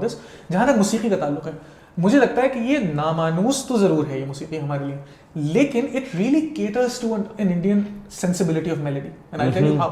This. जहाँ तक मौसीकी का ताल्लुक है, मुझे लगता है कि ये नामानूस तो ज़रूर है ये मौसीकी हमारे लिए, लेकिन it really caters to an Indian sensibility of melody and I tell you how.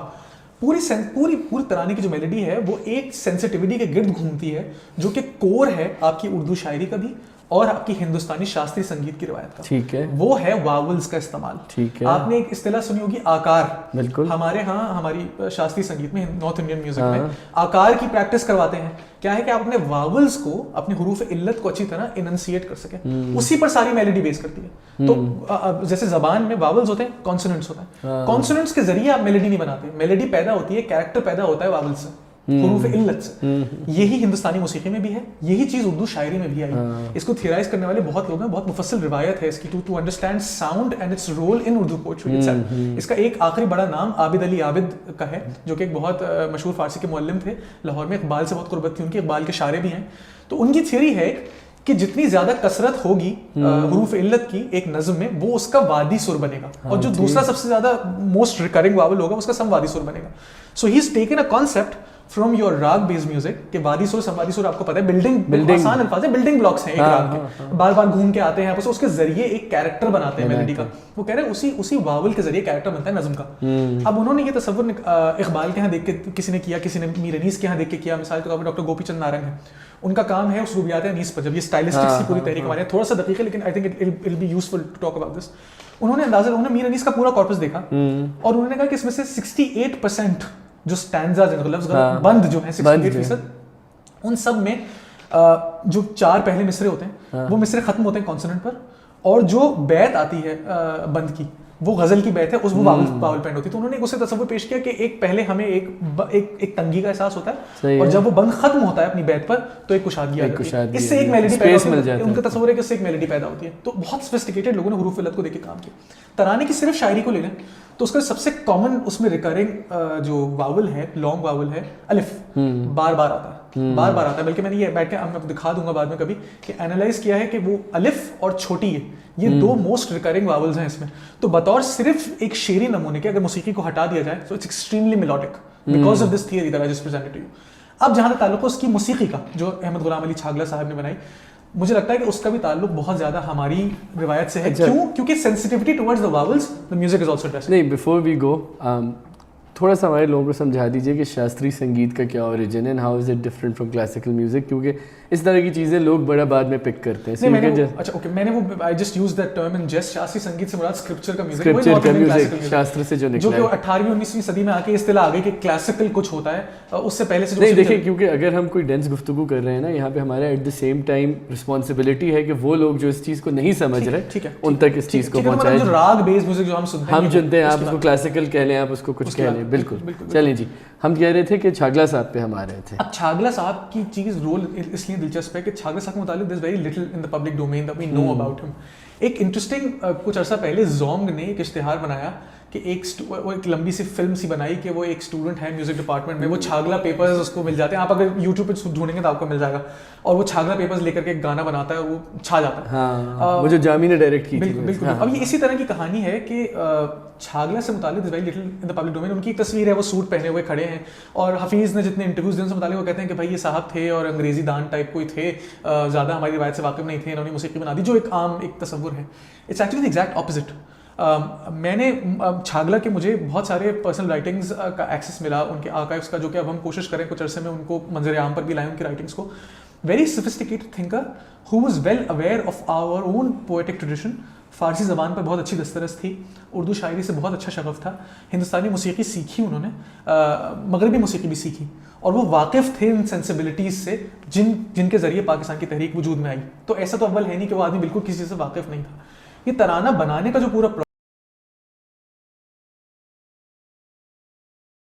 पूरी तराने की जो मेलोडी है वो एक सेंसिटिविटी के गिर्द घूमती है, जो कि कोर है आपकी उर्दू शायरी का भी और आपकी हिंदुस्तानी शास्त्रीय संगीत की रिवायत का। ठीक है, वो है वावल्स का इस्तेमाल। ठीक है, आपने एक इस्तिलाह सुनी होगी आकार। बिल्कुल, हमारे यहाँ हमारी शास्त्रीय संगीत में, नॉर्थ इंडियन म्यूजिक में आकार की प्रैक्टिस करवाते हैं। क्या है कि आप अपने वावल्स को, अपने हुरूफ इल्लत को अच्छी तरह इनंसिएट कर सके, उसी पर सारी मेलोडी बेस करती है। तो जैसे जबान में वावल्स होते हैं, कॉन्सोनेंट्स होता है, कॉन्सोनेंट्स के जरिए आप मेलोडी नहीं बनाते, मेलोडी पैदा होती है, कैरेक्टर पैदा होता है वावल्स से, हुरूफ इल्लत से। यही हिंदुस्तानी मौसीकी में भी है, यही चीज उर्दू शायरी में भी आई। इसको थियराइज करने वाले बहुत लोग हैं, बहुत मुफस्सिल रिवायत है इसकी to understand sound and its role in Urdu poetry itself. इसका एक आखिरी बड़ा नाम आबिद अली आबिद का है, जो कि एक बहुत मशहूर फारसी के मुअल्लिम थे, लाहौर में इकबाल से बहुत कुर्बत थी उनकी, इकबाल के शारे भी हैं। तो उनकी थियरी है कि जितनी ज्यादा कसरत होगी हुरूफ इल्लत की एक नज़्म में, वो उसका वादी सुर बनेगा, और जो दूसरा सबसे ज्यादा मोस्ट रिकरिंग वावल होगा उसका समवादी सुर बनेगा। So he is taken a concept from your raga based music के वादी सुर समवादी सुर, आपको पता है बिल्डिंग आसान अल्फाज है, बिल्डिंग ब्लॉक्स हैं एक राग के, बार बार घूम के आते हैं, उसके जरिए एक कैरेक्टर बनाते हैं मेलोडी का। वो कह रहे हैं उसी वावल के जरिए कैरेक्टर बनता है नज़्म का। अब उन्होंने ये तसव्वुर इकबाल के यहाँ देख के किसी ने किया, किसी ने मीर अनीस के यहाँ देख के किया। मिसाल के तौर पर डॉक्टर गोपी चंद नारंग है, उनका काम है उसलूबियात अनीस पर। जब ये स्टाइलिस्टिक्स की पूरी तहरीक हमारे थोड़ा सा दकीक है, लेकिन I think it will be useful to talk about this. उन्होंने मीर अनीस का पूरा कॉर्पस देखा और उन्होंने कहा कि इसमें से 68% जो स्टैंजाज हैं, लफ्ज़ बंद जो है 68%, उन सब में जो 4 पहले मिसरे होते हैं वो मिसरे खत्म होते हैं कॉन्सोनेंट पर, और जो बैत आती है बंद की, वो गजल की बैत है, उस वो वावल पेंड होती है। तो उन्होंने उसे तसव्वुर पेश किया कि एक पहले हमें एक तंगी का एहसास होता है, और जब वो बंद खत्म होता है अपनी बैत पर तो एक कुशादगी आ जाती है, इससे एक मेलोडी पैदा होती है। उनका तसव्वुर है कि इससे एक मेलोडी पैदा होती है। तो बहुत सोफिस्टिकेटेड लोगों ने हुरूफ इल्लत को देख के काम किया। तराने की सिर्फ शायरी को ले लें तो उसका सबसे कॉमन उसमें रिकरिंग जो वावल है, लॉन्ग वावल है, अलिफ, बार बार आता है। बल्कि मैंने ये बैठ के मैं दिखा दूंगा बाद में कभी कि एनालाइज किया है कि वो अलिफ और छोटी है, ये 2 मोस्ट रिकरिंग वावल्स हैं इसमें। तो बतौर सिर्फ एक शेरी नमूने के अगर मौसीकी को हटा दिया जाए, so it's extremely melodic because of this theory that I just presented to you. अब जहां तक ताल्लुक है उसकी मौसीकी का, जो अहमद गुलाम अली छागला साहब ने बनाई, मुझे लगता है कि उसका भी ताल्लुक बहुत ज्यादा हमारी रिवायत से है। क्यों? क्योंकि sensitivity towards the vowels, the music is also addressed. नहीं, बिफोर वी गो थोड़ा सा हमारे लोगों को समझा दीजिए कि शास्त्रीय संगीत का क्या ओरिजिन है, how is it different from classical music, क्योंकि इस तरह की चीज़ें लोग बड़ा बाद में पिक करते हैं। मैंने वो I just use that term in jest. शास्त्रीय संगीत से मुराद स्क्रिप्चर का म्यूजिक, शास्त्र से जो निकला, जो कि 18वीं 19वीं सदी में आके इस्तिलाह आ गई कि क्लासिकल कुछ होता है, उससे पहले से नहीं। देखिए, क्योंकि अगर हम कोई डेंस गुफ्तगू कर रहे हैं ना यहाँ पे, हमारा at the same time responsibility है कि वो लोग जो इस चीज़ को नहीं समझ रहे उन तक इस चीज़ को पहुँचाए। जो राग बेस्ड म्यूजिक जो हम सुनते हैं, आप उसको क्लासिकल कह लें, आप उसको कुछ कह लें, बिल्कुल। चलें जी, हम कह रहे थे कि छागला साहब पे हम आ रहे थे। अब छागला साहब की चीज़ रोल इसलिए दिलचस्प है कि छागला साहब के मुतालिक there is very little in the public domain that we know about him. एक इंटरेस्टिंग कुछ अर्सा पहले जोंग ने एक इश्तिहार बनाया कि एक लंबी सी फिल्म सी बनाई कि वो एक स्टूडेंट है म्यूजिक डिपार्टमेंट में, वो छागला पेपर्स उसको मिल जाते हैं, आप अगर यूट्यूब पे ढूंढेंगे तो आपको मिल जाएगा, और वो छागला पेपर्स लेकर के एक गाना बनाता है और वो छा जाता है। वो जो जामी ने डायरेक्ट की थी। बिल्कुल। अब ये इसी तरह की कहानी है कि छागला से मुतालिक is very little in the public domain. उनकी एक तस्वीर है, वो सूट पहने हुए खड़े हैं, और हफीज़ ने जितने इंटरव्यूज दिए उनसे मुतालिक वो कहते हैं कि भाई ये साहब थे और अंग्रेजी दान टाइप कोई थे, ज़्यादा हमारी रिवायत से वाकिफ नहीं थे, इन्होंने मौसीकी बना दी, जो एक आम एक तस्वुर है। It's actually the exact opposite. मैंने छागला के मुझे बहुत सारे पर्सनल राइटिंग्स का एक्सेस मिला, उनके आर्काइव्स का, जो कि अब हम कोशिश करें कुछ अरसे में उनको मंजर आम पर भी लाएं उनकी राइटिंग्स को। Very sophisticated thinker who was well aware of our own poetic tradition. Farsi ज़बान पर बहुत अच्छी दस्तरस थी, उर्दू शायरी से बहुत अच्छा शगफ था, हिंदुस्तानी मौसीकी सीखी उन्होंने, मगरबी मौसीकी भी सीखी, और वो वाकिफ़ थे इन सेंसिबिलिटीज़ से जिनके ज़रिए पाकिस्तान की तहरीक वजूद में आई। तो ऐसा तो अव्वल है नहीं कि वो आदमी बिल्कुल किसी से वाकिफ़ नहीं था। ये तराना बनाने का जो पूरा